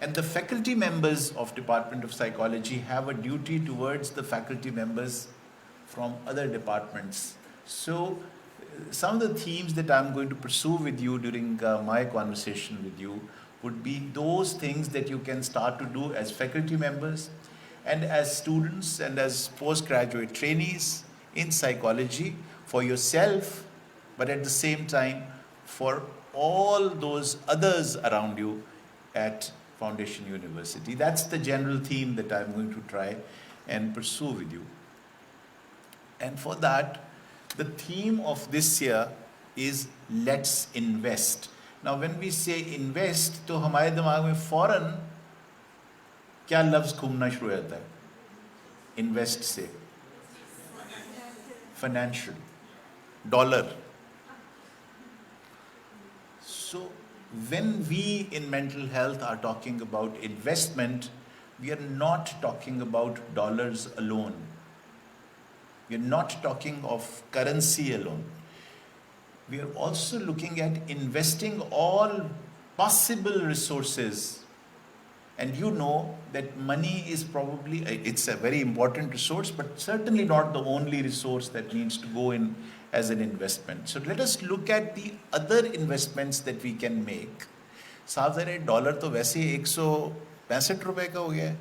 And the faculty members of Department of Psychology have a duty towards the faculty members from other departments. So some of the themes that I'm going to pursue with you during my conversation with you would be those things that you can start to do as faculty members and as students and as postgraduate trainees in psychology for yourself, but at the same time for all those others around you at Foundation University. That's the general theme that I'm going to try and pursue with you. And for that, the theme of this year is let's invest. Now when we say invest, तो हमारे दिमाग में फौरन क्या लफ्ज़ घूमना शुरू हो जाता है? Invest से financial, dollar. So when we in mental health are talking about investment, we are not talking about dollars alone. We are not talking of currency alone. We are also looking at investing all possible resources. And you know that money is probably, it's a very important resource, but certainly not the only resource that needs to go in as an investment. So let us look at the other investments that we can make. साहब ज़रा dollar तो वैसे ही 165 रुपए का हो गया है,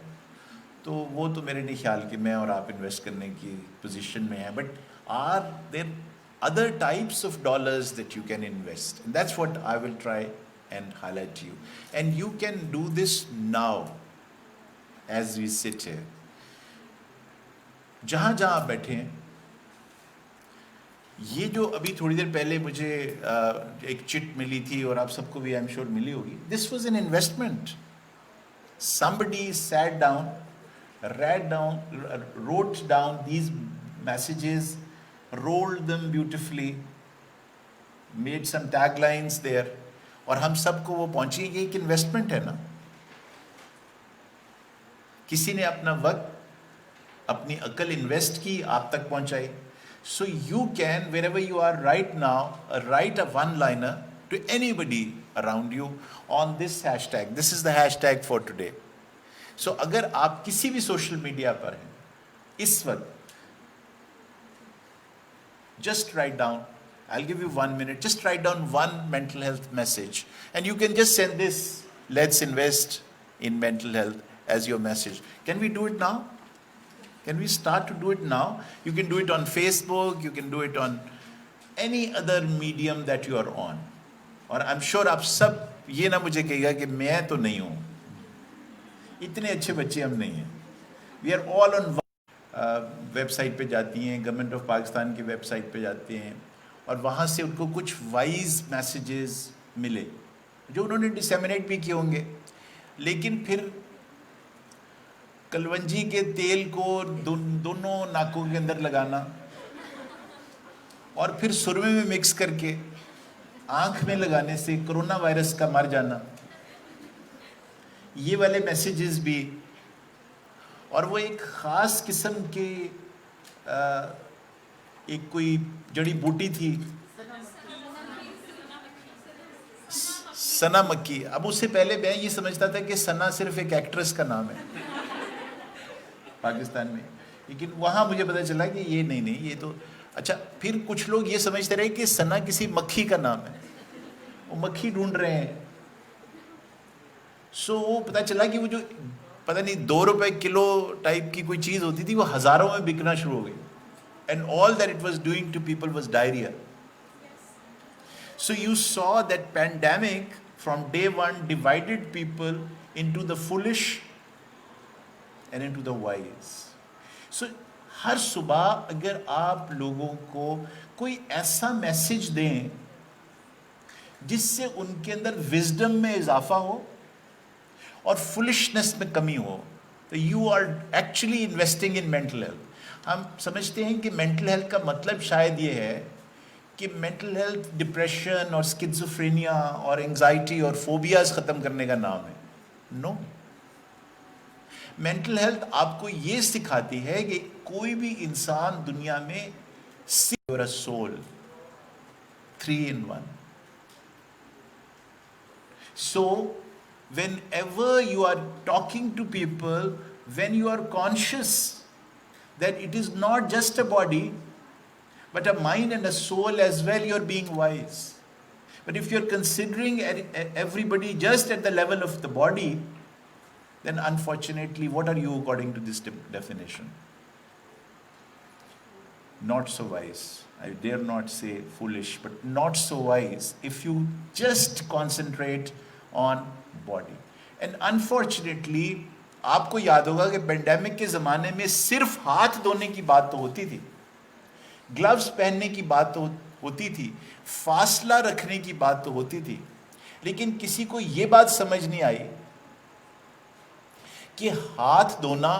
तो वो तो मेरे नहीं ख्याल कि मैं और आप इन्वेस्ट करने की पोजीशन में हैं. But are there other types of dollars that you can invest, and that's what I will try and highlight to you. And you can do this now as we sit here. जहाँ जहाँ आप बैठे हैं, ये जो अभी थोड़ी देर पहले मुझे एक चिट मिली थी और आप सबको भी आई एम श्योर मिली होगी, this was an investment. Somebody sat down, wrote down these messages, rolled them beautifully, made some taglines there, और हम सबको वो पहुंची. ये एक इन्वेस्टमेंट है ना. किसी ने अपना वक्त, अपनी अकल इन्वेस्ट की, आप तक पहुंचाई. So you can, wherever you are right now, write a one-liner to anybody around you on this hashtag. This is the hashtag for today. So अगर आप किसी भी सोशल मीडिया पर हैं इस वक्त, just write down. I'll give you 1 minute. Just write down one mental health message. And you can just send this, let's invest in mental health, as your message. Can we do it now? Can we start to do it now? You can do it on Facebook. You can do it on any other medium that you are on. और I'm sure आप सब ये ना मुझे कहिएगा कि मैं तो नहीं हूँ. इतने अच्छे बच्चे हम नहीं हैं. We are all on website पे जाती हैं, गवर्नमेंट ऑफ पाकिस्तान की वेबसाइट पे जाते हैं, और वहाँ से उनको कुछ वाइज मैसेजेस मिले जो उन्होंने डिसेमिनेट भी किए होंगे. लेकिन फिर कलवंजी के तेल को दोनों नाकों के अंदर लगाना और फिर सुरमे में मिक्स करके आँख में लगाने से कोरोना वायरस का मर जाना, ये वाले मैसेजेस भी. और वो एक ख़ास किस्म के एक कोई जड़ी बूटी थी, सना मक्की. अब उससे पहले मैं ये समझता था कि सना सिर्फ एक एक्ट्रेस का नाम है पाकिस्तान में, लेकिन वहाँ मुझे पता चला कि ये नहीं, ये तो अच्छा. फिर कुछ लोग ये समझते रहे कि सना किसी मक्खी का नाम है, वो मक्खी ढूंढ रहे हैं. सो वो पता चला कि वो जो पता नहीं 2 रुपए किलो टाइप की कोई चीज़ होती थी, वो हज़ारों में बिकना शुरू हो गई. And all that it was doing to people was diarrhea. So you saw that pandemic from day one divided people into the foolish and into the wise. So हर सुबह अगर आप लोगों को कोई ऐसा मैसेज दें जिससे उनके अंदर विजडम में इजाफा हो और फुलिशनेस में कमी हो, तो you are actually investing in mental health. हम समझते हैं कि मेंटल हेल्थ का मतलब शायद ये है कि मेंटल हेल्थ डिप्रेशन और स्किज़ोफ्रेनिया और एंजाइटी और फोबियाज ख़त्म करने का नाम है. नो, मेंटल हेल्थ आपको ये सिखाती है कि कोई भी इंसान दुनिया में your soul 3 in 1. So whenever you are talking to people, when you are conscious that it is not just a body, but a mind and a soul as well, you're being wise. But if you're considering everybody just at the level of the body, then unfortunately, what are you according to this definition? Not so wise. I dare not say foolish, but not so wise if you just concentrate on body. And unfortunately, आपको याद होगा कि pandemic के ज़माने में सिर्फ हाथ धोने की बात तो होती थी, ग्लव्स पहनने की बात तो होती थी, फासला रखने की बात तो होती थी, लेकिन किसी को ये बात समझ नहीं आई कि हाथ धोना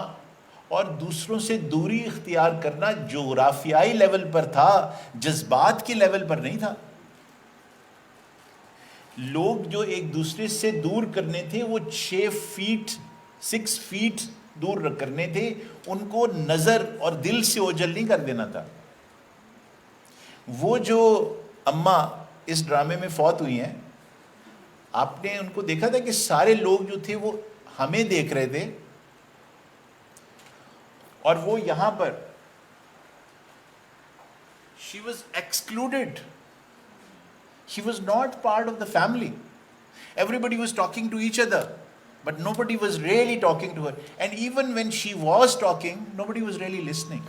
और दूसरों से दूरी इख्तियार करना जोग्राफियाई लेवल पर था, जज्बात के लेवल पर नहीं था। लोग जो एक दूसरे से दूर करने थे वो 6 फीट दूर करने थे, उनको नजर और दिल से ओझल नहीं कर देना था। वो जो अम्मा इस ड्रामे में फौत हुई हैं, आपने उनको देखा था कि सारे लोग जो थे वो हमें देख रहे थे और वो यहां पर, she was excluded, she was not part of the family. Everybody was talking to each other, but nobody was really talking to her, and even when she was talking, nobody was really listening.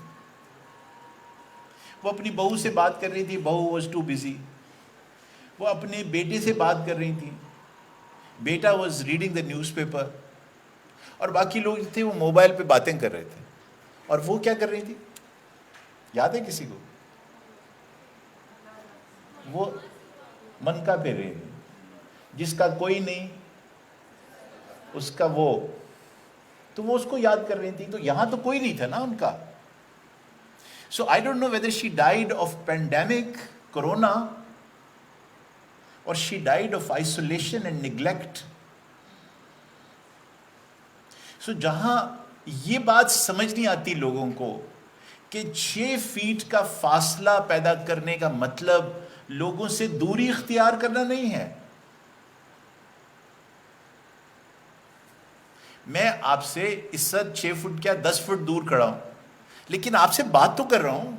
वो अपनी बहू से बात कर रही थी, बहू was too busy. वो अपने बेटे से बात कर रही थी, बेटा was reading the newspaper, और बाकी लोग थे वो मोबाइल पे बातें कर रहे थे। और वो क्या कर रही थी, याद है किसी को? वो मनका पे रही थी, जिसका कोई नहीं उसका वो, तो वो उसको याद कर रही थी। तो यहां तो कोई नहीं था ना उनका। So I don't know whether she died of pandemic, corona, or she died of isolation and neglect. So जहां ये बात समझ नहीं आती लोगों को कि 6 फीट का फासला पैदा करने का मतलब लोगों से दूरी इख्तियार करना नहीं है। मैं आपसे इस वक्त 6 फुट क्या 10 फुट दूर खड़ा हूं, लेकिन आपसे बात तो कर रहा हूं।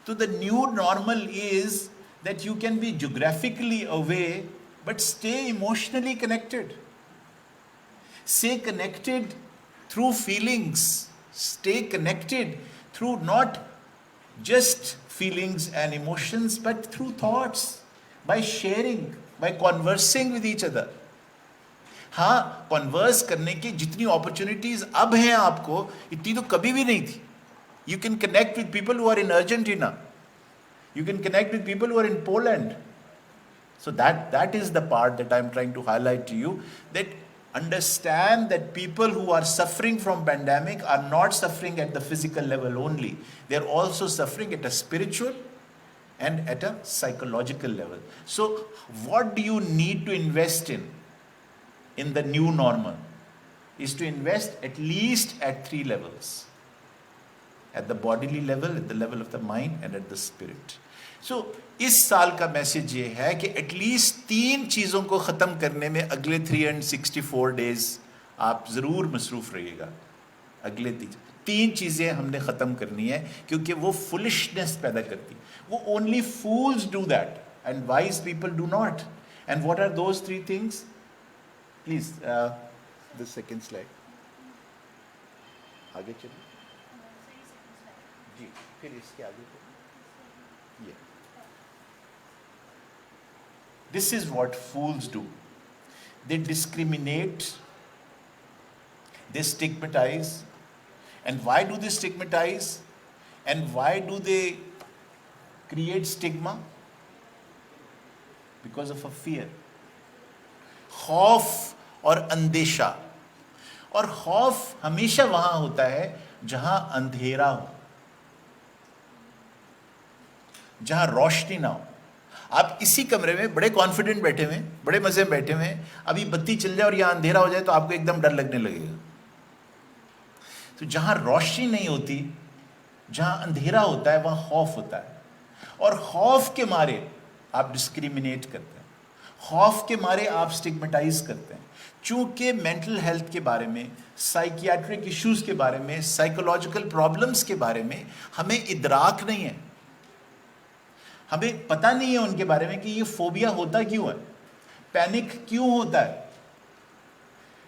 तो the new normal is that you can be geographically away but stay emotionally connected. Stay connected through feelings. Stay connected through not just feelings and emotions, but through thoughts, by sharing, by conversing with each other. हाँ, converse करने की जितनी opportunities अब हैं आपको, इतनी तो कभी भी नहीं थी। You can connect with people who are in Argentina. You can connect with people who are in Poland. So that is the part that I'm trying to highlight to you, that understand that people who are suffering from pandemic are not suffering at the physical level only. They are also suffering at a spiritual and at a psychological level. So what do you need to invest in the new normal? Is to invest at least at 3 levels. At the bodily level, at the level of the mind, and at the spirit. So इस साल का message ये है कि at least 3 चीज़ों को ख़त्म करने में अगले 364 डेज आप ज़रूर मसरूफ़ रहिएगा। अगले 3 चीज़ें हमने ख़त्म करनी है, क्योंकि वो फुलिशनेस पैदा करती। वो only fools do that and wise people do not. And what are those 3 things? Please the second slide आगे चलिए जी, फिर इसके आगे ये। This is what fools do. They discriminate, they stigmatize. And why do they stigmatize? And why do they create stigma? Because of a fear. खौफ और अंदेशा। और खौफ हमेशा वहां होता है जहां अंधेरा हो, जहां रोशनी ना हो। आप इसी कमरे में बड़े कॉन्फिडेंट बैठे हुए, बड़े मजे में बैठे हुए, अभी बत्ती चल जाए और यहां अंधेरा हो जाए तो आपको एकदम डर लगने लगेगा। तो जहां रोशनी नहीं होती, जहां अंधेरा होता है, वहां खौफ होता है, और खौफ के मारे आप डिस्क्रिमिनेट करते हैं। खौफ के मारे आप स्टिग्मेटाइज करते हैं। चूंकि मेंटल हेल्थ के बारे में, साइकियाट्रिक इश्यूज के बारे में, साइकोलॉजिकल प्रॉब्लम्स के बारे में हमें इदराक नहीं है, हमें पता नहीं है उनके बारे में कि ये फोबिया होता क्यों है, पैनिक क्यों होता है,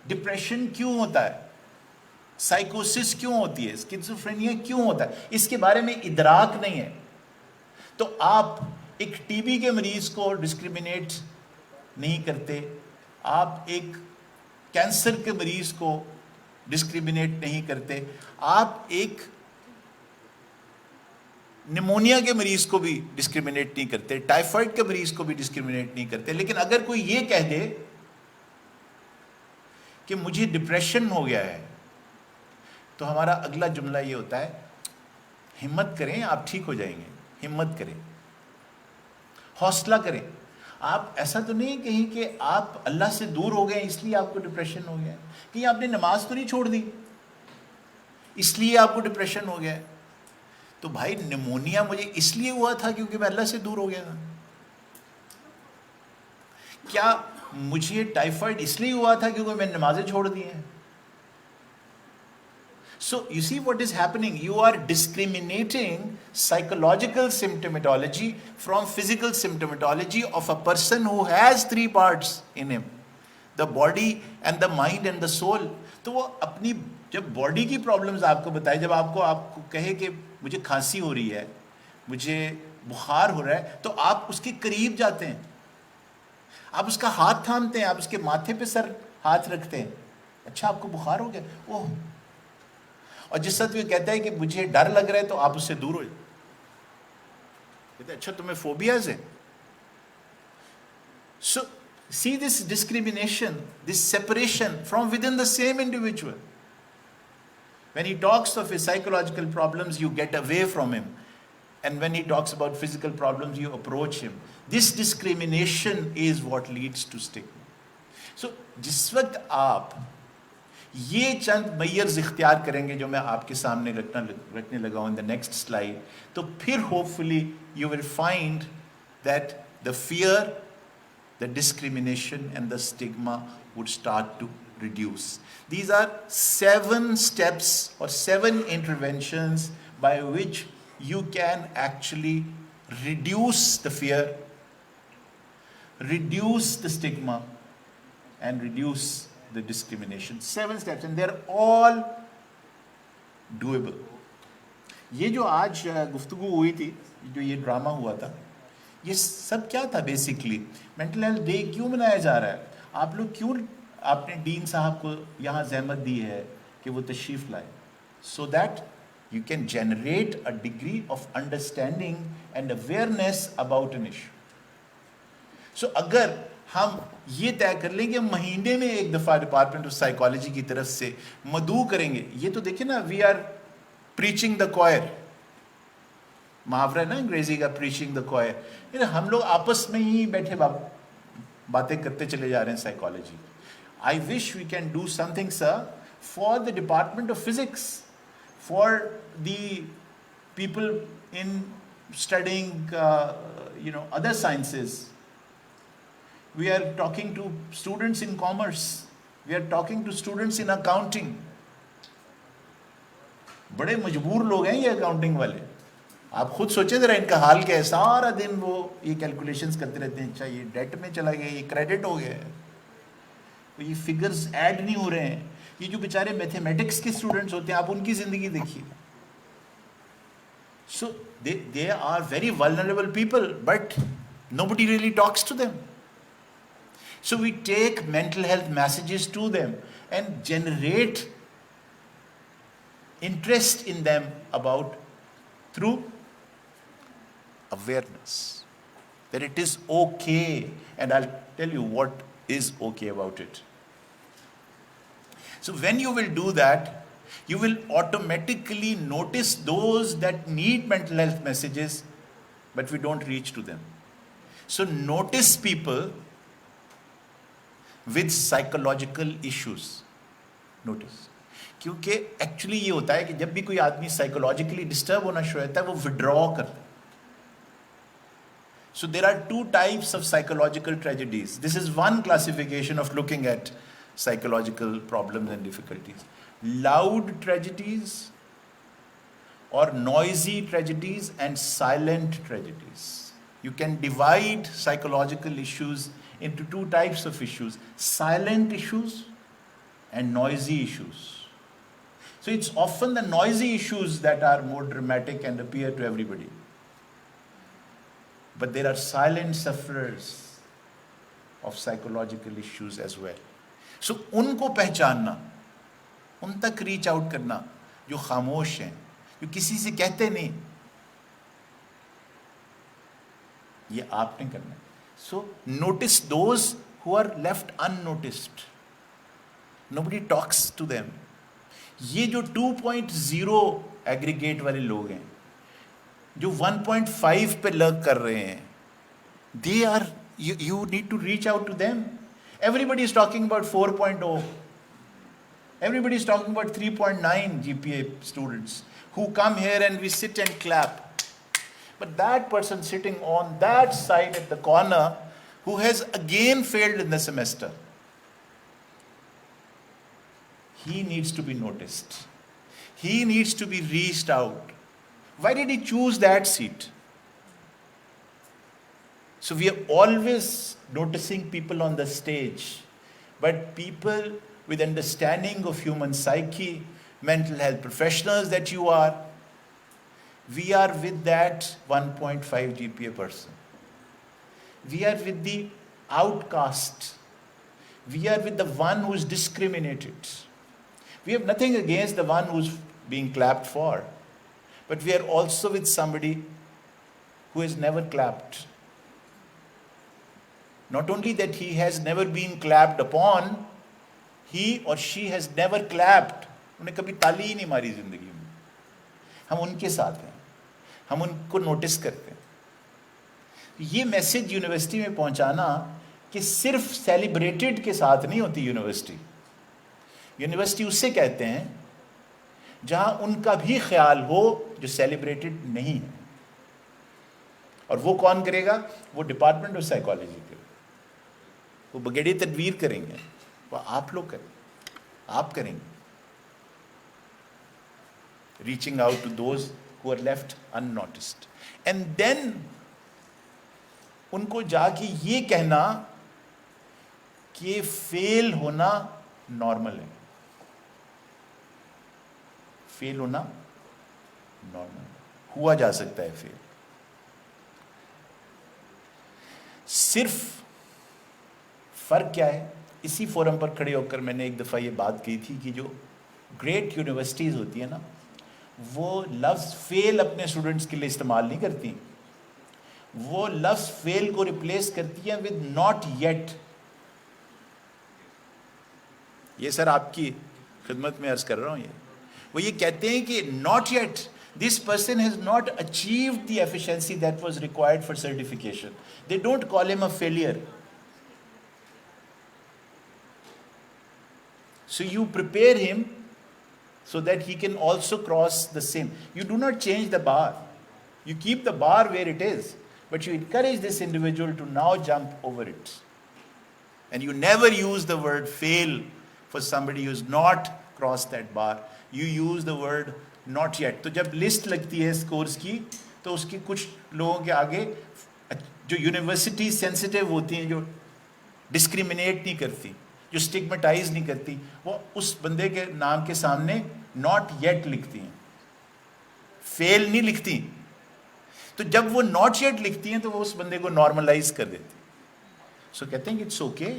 डिप्रेशन क्यों होता है, साइकोसिस क्यों होती है, स्किज़ोफ्रेनिया क्यों होता है, इसके बारे में इदराक नहीं है। तो आप एक टीबी के मरीज को डिस्क्रिमिनेट नहीं करते, आप एक कैंसर के मरीज को डिस्क्रिमिनेट नहीं करते, आप एक निमोनिया के मरीज को भी डिस्क्रिमिनेट नहीं करते, टाइफाइड के मरीज को भी डिस्क्रिमिनेट नहीं करते। लेकिन अगर कोई ये कह दे कि मुझे डिप्रेशन हो गया है, तो हमारा अगला जुमला ये होता है, हिम्मत करें, आप ठीक हो जाएंगे, हिम्मत करें, हौसला करें। आप ऐसा तो नहीं कहीं कि आप अल्लाह से दूर हो गए इसलिए आपको डिप्रेशन हो गया है, कहीं आपने नमाज तो नहीं छोड़ दी इसलिए आपको डिप्रेशन हो गया है। तो भाई निमोनिया मुझे इसलिए हुआ था क्योंकि मैं अल्लाह से दूर हो गया था। क्या मुझे टाइफाइड इसलिए हुआ था क्योंकि मैंने नमाजें छोड़ दी हैं? So you see what is happening, you are discriminating psychological symptomatology from physical symptomatology of a person who has three parts in him, the body and the mind and the soul. तो वो अपनी जब body की problems आपको बताए, जब आपको कहे कि मुझे खांसी हो रही है, मुझे बुखार हो रहा है, तो आप उसके करीब जाते हैं, आप उसका हाथ थामते हैं, आप उसके माथे पे सर हाथ रखते हैं, अच्छा आपको बुखार हो गया, ओह। और जिस वक्त वो कहता है कि मुझे डर लग रहा है, तो आप उससे दूर हो जाए, कहते हैं अच्छा तुम्हें फोबियाज है। So see this discrimination, this separation from within the same individual. When he talks of his psychological problems, you get away from him. And when he talks about physical problems, you approach him. This discrimination is what leads to stigma. So, जिस वक्त आप ये चंद Myers इख्तियार करेंगे जो मैं आपके सामने रखने लगा हूँ in the next slide, तो फिर hopefully you will find that the fear, the discrimination and the stigma would start to reduce. These are 7 steps or 7 interventions by which you can actually reduce the fear, reduce the stigma and reduce the discrimination. 7 steps and they're all doable. ये जो आज गुफ्तगू हुई थी, जो ये drama हुआ था, ये सब क्या था बेसिकली? मेंटल हेल्थ डे क्यों मनाया जा रहा है? आप लोग क्यों, आपने डीन साहब को यहाँ जहमत दी है कि वो तशरीफ़ लाए, so that you can generate a degree of understanding and awareness about an issue. So अगर हम ये तय कर लें कि महीने में एक दफ़ा डिपार्टमेंट ऑफ साइकोलॉजी की तरफ से मदऊ करेंगे, ये तो देखिए ना, we are preaching the choir, मुहावरा है ना अंग्रेजी का, प्रीचिंग द क्वायर। हम लोग आपस में ही बैठे बातें करते चले जा रहे हैं psychology. I wish we can do something, sir, for the Department of Physics, for the people in studying, other sciences. We are talking to students in commerce. We are talking to students in accounting. बड़े मजबूर लोग हैं ये accounting वाले। आप खुद सोचें जरा इनका हाल क्या है, सारा दिन वो ये कैलकुलेशंस करते रहते हैं, अच्छा ये डेट में चला गया, ये क्रेडिट हो गया है, ये फिगर्स ऐड नहीं हो रहे हैं। ये जो बेचारे मैथमेटिक्स के स्टूडेंट्स होते हैं, आप उनकी जिंदगी देखिए। So they are very vulnerable people, but nobody really talks to them. So we take mental health messages to them and generate interest in them about through awareness that it is okay, and I'll tell you what is okay about it. So when you will do that, you will automatically notice those that need mental health messages but we don't reach to them. So notice people with psychological issues. Notice. क्योंकि actually ये होता है कि जब भी कोई आदमी psychologically disturb होना शुरू होता है, वो विड्रॉ करता है। So there are two types of psychological tragedies. This is one classification of looking at psychological problems and difficulties. Loud tragedies or noisy tragedies and silent tragedies. You can divide psychological issues into two types of issues: silent issues and noisy issues. So it's often the noisy issues that are more dramatic and appear to everybody. But there are silent sufferers of psychological issues as well. So उनको पहचानना, उन तक reach out करना, जो खामोश हैं, जो किसी से कहते नहीं, ये आपने करना है. So notice those who are left unnoticed. Nobody talks to them. ये जो 2.0 एग्रीगेट वाले लोग हैं, जो 1.5 पे लर्क कर रहे हैं, they are, you need to reach out to them. Everybody is talking about 4.0. Everybody is talking about 3.9 GPA students who come here and we sit and clap. But that person sitting on that side at the corner, who has again failed in the semester, he needs to be noticed. He needs to be reached out. Why did he choose that seat? So we are always noticing people on the stage, but people with understanding of human psyche, mental health professionals that you are, we are with that 1.5 GPA person. We are with the outcast. We are with the one who is discriminated. We have nothing against the one who's being clapped for, but we are also with somebody who has never clapped. Not only that he has never been clapped upon, he or she has never clapped. उन्हें कभी ताली ही नहीं मारी जिंदगी में. हम उनके साथ हैं, हम उनको नोटिस करते हैं. ये मैसेज यूनिवर्सिटी में पहुंचाना कि सिर्फ सेलिब्रेटेड के साथ नहीं होती यूनिवर्सिटी. यूनिवर्सिटी उससे कहते हैं जहां उनका भी ख्याल हो जो सेलिब्रेटेड नहीं है. और वो कौन करेगा? वो डिपार्टमेंट ऑफ साइकोलॉजी करेगा. वो बगैर तदवीर करेंगे, वो आप लोग करें, आप करेंगे. Reaching out to those who are left unnoticed. And then उनको जाके ये कहना कि फेल होना नॉर्मल है. फेल होना नॉर्मल, हुआ जा सकता है फेल. सिर्फ फर्क क्या है? इसी फोरम पर खड़े होकर मैंने एक दफ़ा ये बात की थी कि जो ग्रेट यूनिवर्सिटीज़ होती है ना, वो लफ्ज़ फेल अपने स्टूडेंट्स के लिए इस्तेमाल नहीं करती. वो लफ्ज़ फेल को रिप्लेस करती है विद नॉट येट. ये सर आपकी खिदमत में अर्ज कर रहा हूँ. वो ये कहते हैं कि not yet, this person has not achieved the efficiency that was required for certification. They don't call him a failure. So you prepare him so that he can also cross the same. You do not change the bar. You keep the bar where it is, but you encourage this individual to now jump over it. And you never use the word fail for somebody who has not crossed that bar. You use the word not yet. तो जब list लगती है scores की, तो उसकी कुछ लोगों के आगे जो यूनिवर्सिटी सेंसिटिव होती हैं, जो डिस्क्रिमिनेट नहीं करती, जो स्टिग्मेटाइज नहीं करती, वो उस बंदे के नाम के सामने नॉट येट लिखती हैं, फेल नहीं लिखती. तो जब वो नॉट येट लिखती हैं तो वो उस बंदे को नॉर्मलाइज कर देती. सो कहते हैं कि इट्स ओके.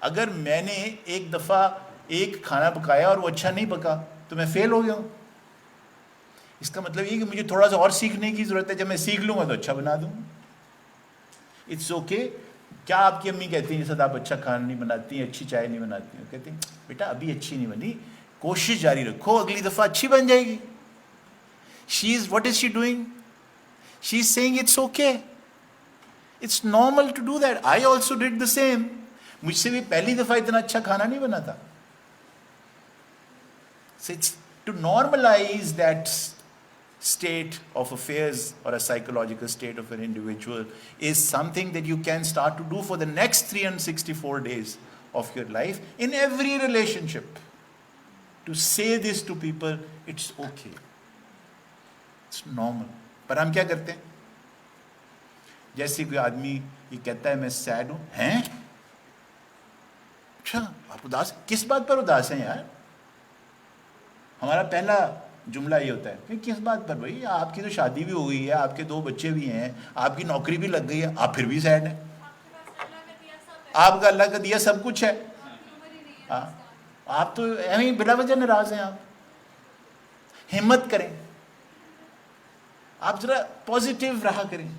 अगर मैंने एक दफ़ा एक खाना पकाया और वो अच्छा नहीं पका तो मैं फेल हो गया हूँ. इसका मतलब ये कि मुझे थोड़ा सा और सीखने की ज़रूरत है. जब मैं सीख लूँगा तो अच्छा बना दूँगा. It's okay. क्या आपकी अम्मी कहती हैं जैसे आप अच्छा खाना नहीं बनाती हैं, अच्छी चाय नहीं बनाती हैं? कहती हैं बेटा अभी अच्छी नहीं बनी, कोशिश जारी रखो, अगली दफ़ा अच्छी बन जाएगी. She is, what is she doing? She is saying it's okay, it's normal to do that. I also did the same. मुझसे भी पहली दफ़ा इतना अच्छा खाना नहीं बना था. So it's to normalize that state of affairs or a psychological state of an individual is something that you can start to do for the next 364 days of your life in every relationship. To say this to people, it's okay. It's normal. पर हम क्या करते हैं? जैसे कोई आदमी ये कहता है मैं सैड हूं, हैं? अच्छा, आप उदास? किस बात पर उदास हैं यार? हमारा पहला जुमला ये होता है कि किस बात पर भाई? आपकी तो शादी भी हो गई है, आपके 2 बच्चे भी हैं, आपकी नौकरी भी लग गई है, आप फिर भी सैड हैं। आपका अल्लाह का दिया सब कुछ है। आप तो ऐसे बिला वजह नाराज हैं। आप हिम्मत करें, आप जरा पॉजिटिव रहा करें।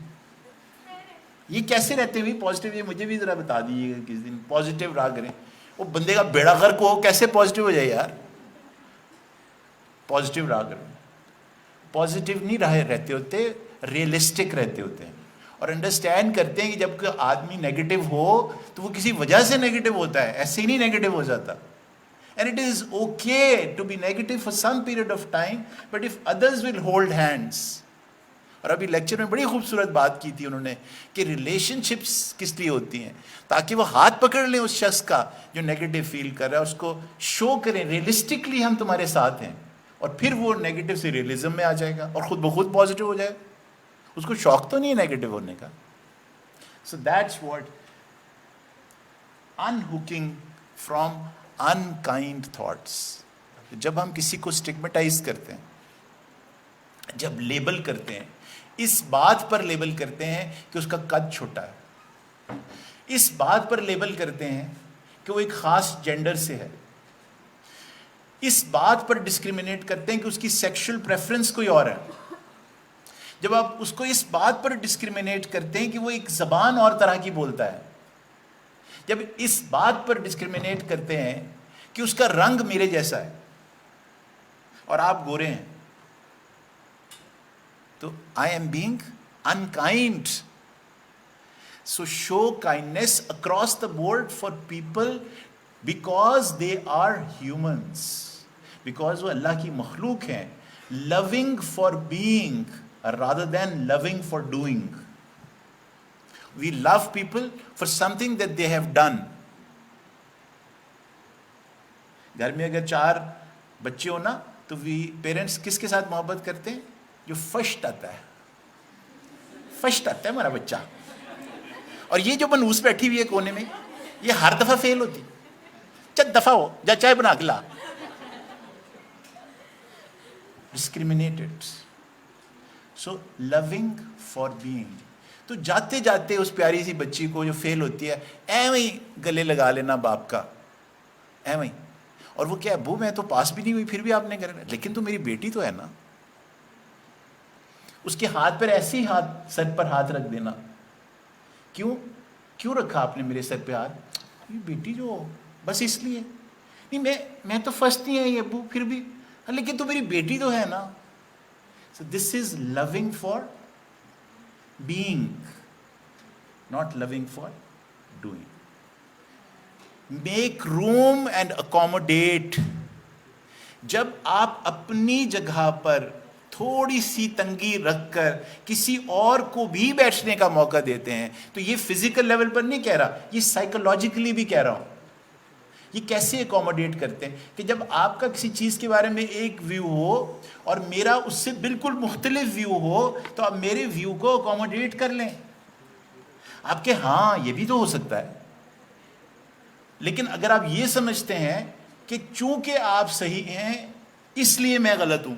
ये कैसे रहते हुए पॉजिटिव, ये मुझे भी जरा बता दीजिएगा किस दिन। पॉजिटिव रहा करें। वो बंदे का बेड़ा गर्क हो, कैसे पॉजिटिव हो जाए यार? पॉजिटिव रहा करें। पॉजिटिव नहीं रहते होते, रियलिस्टिक रहते होते हैं और अंडरस्टैंड करते हैं कि जब कोई आदमी नेगेटिव हो तो वो किसी वजह से नेगेटिव होता है, ऐसे ही नहीं नेगेटिव हो जाता। And it is okay to be negative for some period of time, but if others will hold hands. और अभी लेक्चर में बड़ी खूबसूरत बात की थी उन्होंने कि रिलेशनशिप्स किस लिए होती हैं, ताकि वो हाथ पकड़ लें उस शख्स का जो नेगेटिव फील कर रहा है, उसको शो करें रियलिस्टिकली हम तुम्हारे साथ हैं, और फिर वो नेगेटिव से रियलिज्म में आ जाएगा और खुद ब खुद पॉजिटिव हो जाएगा। उसको शौक तो नहीं है नेगेटिव होने का। So that's what unhooking from unkind thoughts. जब हम किसी को स्टिग्मेटाइज करते हैं, जब लेबल करते हैं, इस बात पर लेबल करते हैं कि उसका कद छोटा है, इस बात पर लेबल करते हैं कि वो एक खास जेंडर से है, इस बात पर डिस्क्रिमिनेट करते हैं कि उसकी सेक्सुअल प्रेफरेंस कोई और है, जब आप उसको इस बात पर डिस्क्रिमिनेट करते हैं कि वो एक ज़बान और तरह की बोलता है, जब इस बात पर डिस्क्रिमिनेट करते हैं कि उसका रंग मेरे जैसा है और आप गोरे हैं, तो I am being unkind. So show kindness across the board for people because they are humans, because वो अल्लाह की मखलूक हैं, loving for being rather than loving for doing. We love people for something that they have done. घर में अगर 4 बच्चे हो ना तो पेरेंट्स किसके साथ मोहब्बत करते हैं? जो फर्स्ट आता है, फर्स्ट आता है हमारा बच्चा। और ये जो मनूस बैठी हुई है कोने में, ये हर दफा फेल होती। चल दफा हो जा, चाय बना के ला। Discriminated. So loving for being. तो जाते जाते उस प्यारी सी बच्ची को जो फेल होती है, ऐਵੇਂ ही गले लगा लेना बाप का, ऐਵੇਂ ही। और वो क्या है, वो मैं तो पास भी नहीं हुई फिर भी आपने कर, लेकिन तो मेरी बेटी तो है ना। उसके हाथ पर ऐसे ही हाथ, सर पर हाथ रख देना। क्यों क्यों रखा आपने मेरे सर पे हाथ? ये बेटी जो, बस इसलिए नहीं, मैं तो फर्स्ट नहीं है अबू, फिर भी लेकिन तो मेरी बेटी तो है ना। So this is loving for being, not loving for doing. Make room and accommodate. जब आप अपनी जगह पर थोड़ी सी तंगी रखकर किसी और को भी बैठने का मौका देते हैं, तो ये फिजिकल लेवल पर नहीं कह रहा, ये साइकोलॉजिकली भी कह रहा हूं। ये कैसे एकोमोडेट करते हैं कि जब आपका किसी चीज़ के बारे में एक व्यू हो और मेरा उससे बिल्कुल मुख्तलिफ व्यू हो, तो आप मेरे व्यू को एकोमोडेट कर लें। आपके हाँ ये भी तो हो सकता है, लेकिन अगर आप ये समझते हैं कि चूंकि आप सही हैं इसलिए मैं गलत हूं,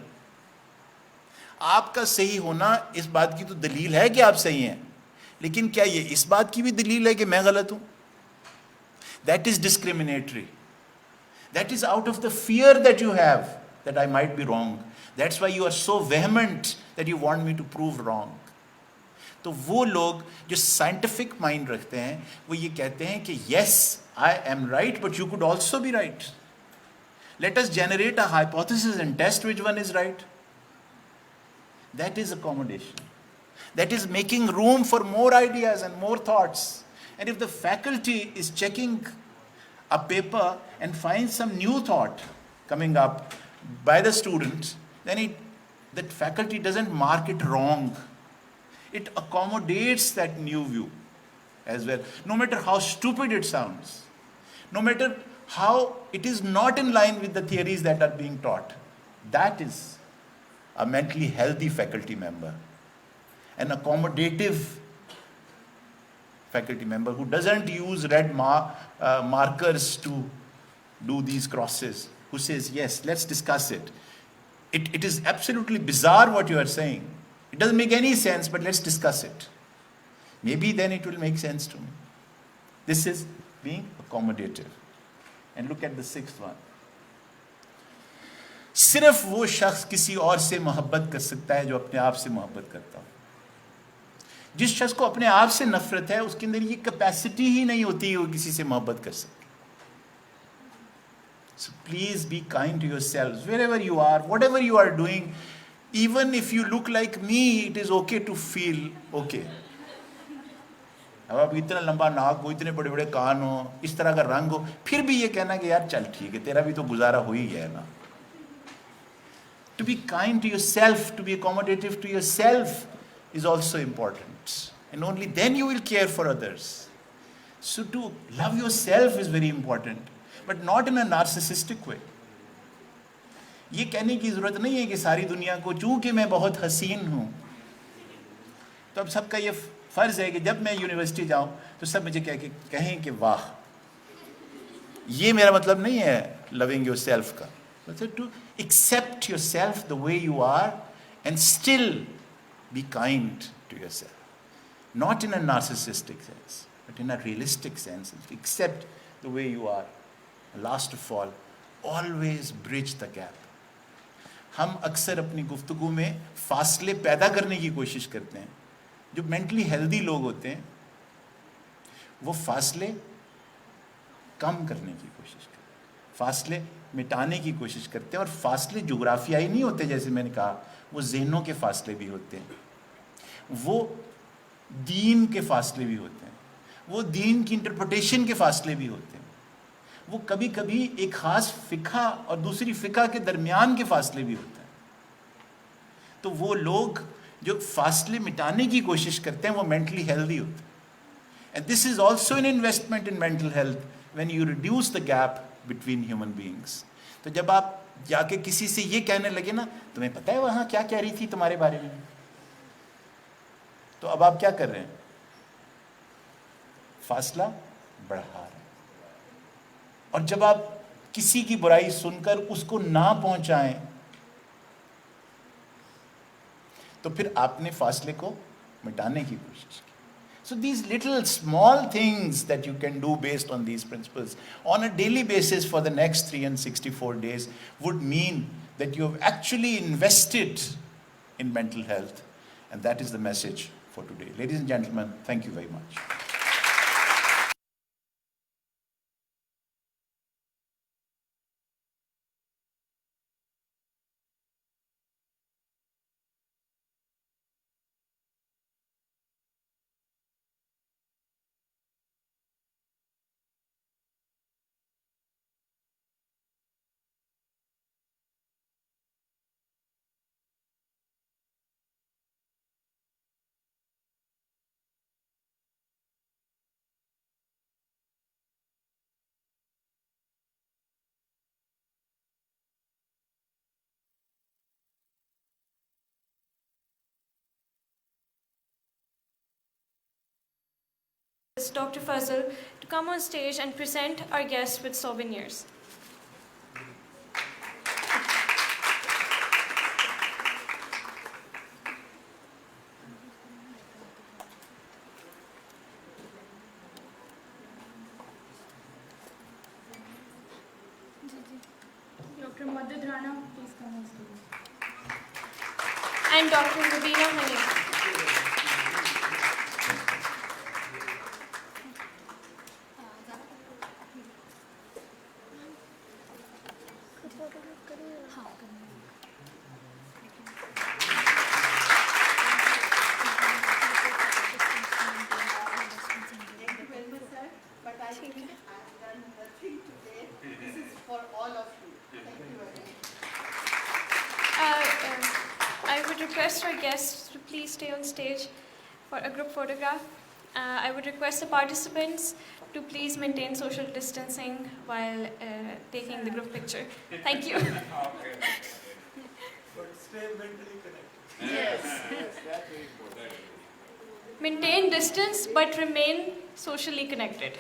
आपका सही होना इस बात की तो दलील है कि आप सही हैं, लेकिन क्या ये इस बात की भी दलील है कि मैं गलत हूं? That is discriminatory. That is out of the fear that you have that I might be wrong. That's why you are so vehement that you want me to prove wrong. तो वो लोग जो साइंटिफिक माइंड रखते हैं वो ये कहते हैं कि yes, I am right, but you could also be right. Let us generate a hypothesis and test which one is right. That is accommodation. That is making room for more ideas and more thoughts. And if the faculty is checking a paper and finds some new thought coming up by the students, then that faculty doesn't mark it wrong. It accommodates that new view as well, no matter how stupid it sounds, no matter how it is not in line with the theories that are being taught. That is a mentally healthy faculty member, an accommodative faculty member who doesn't use red markers to do these crosses, who says, yes, let's discuss it. It is absolutely bizarre what you are saying. It doesn't make any sense, but let's discuss it. Maybe then it will make sense to me. This is being accommodative. And look at the sixth one. सिर्फ वो शख्स किसी और से मोहब्बत कर सकता है जो अपने आप से मोहब्बत करता हो. जिस शख्स को अपने आप से नफरत है, उसके अंदर ये कैपेसिटी ही नहीं होती है वो किसी से मोहब्बत कर सके. So please be kind to yourselves wherever you are, whatever you are doing. Even if you look like me, it is okay to feel okay. अब आप इतना लंबा नाक हो, इतने बड़े बड़े कान हो, इस तरह का रंग हो, फिर भी ये कहना कि यार चल ठीक है, तेरा भी तो गुजारा हो ही गया ना. To be kind to yourself, to be accommodative to yourself is also important. And only then you will care for others. So to love yourself is very important, but not in a narcissistic way. ये कहने की ज़रूरत नहीं है कि सारी दुनिया को चूँकि मैं बहुत हसीन हूँ, तो अब सबका ये फ़र्ज़ है कि जब मैं यूनिवर्सिटी जाऊँ तो सब मुझे कहें कि वाह. ये मेरा मतलब नहीं है loving yourself का. But to accept yourself the way you are and still be kind to yourself. Not in a narcissistic sense, but in a realistic sense. Accept the way you are. And last of all, always bridge the gap. हम अक्सर अपनी गुफ्तगू में फासले पैदा करने की कोशिश करते हैं. जो मेंटली हेल्दी लोग होते हैं वो फासले कम करने की कोशिश करते हैं, फासले मिटाने की कोशिश करते हैं. और फासले जुग्राफियाई नहीं होते, जैसे मैंने कहा, वो ज़हनों के फासले भी होते हैं, वो दीन के फासले भी होते हैं, वो दीन की इंटरप्रिटेशन के फासले भी होते हैं, वो कभी कभी एक ख़ास फ़िक़्हा और दूसरी फ़िक़्हा के दरमियान के फासले भी होते हैं. तो वो लोग जो फासले मिटाने की कोशिश करते हैं वो मेंटली हेल्दी होते हैं. And this is also an investment in mental health when you reduce the gap between human beings. तो जब आप जाके किसी से ये कहने लगे ना, तुम्हें पता है वहाँ क्या कह रही थी तुम्हारे बारे में, तो अब आप क्या कर रहे हैं? फासला बढ़ा रहे हैं. और जब आप किसी की बुराई सुनकर उसको ना पहुंचाएं तो फिर आपने फासले को मिटाने की कोशिश की. So these little small things that you can do based on these principles on a daily basis for the next 364 days would mean that you have actually invested in mental health. And that is the message for today. Ladies and gentlemen, thank you very much. Dr. Fazal to come on stage and present our guests with souvenirs. Dr. Madhud Rana, please come on stage. And Dr. Rubina Hanif. request our guests to please stay on stage for a group photograph. I would request the participants to please maintain social distancing while taking the group picture. Thank you. But stay mentally connected. Yes. That's very important. Maintain distance but remain socially connected.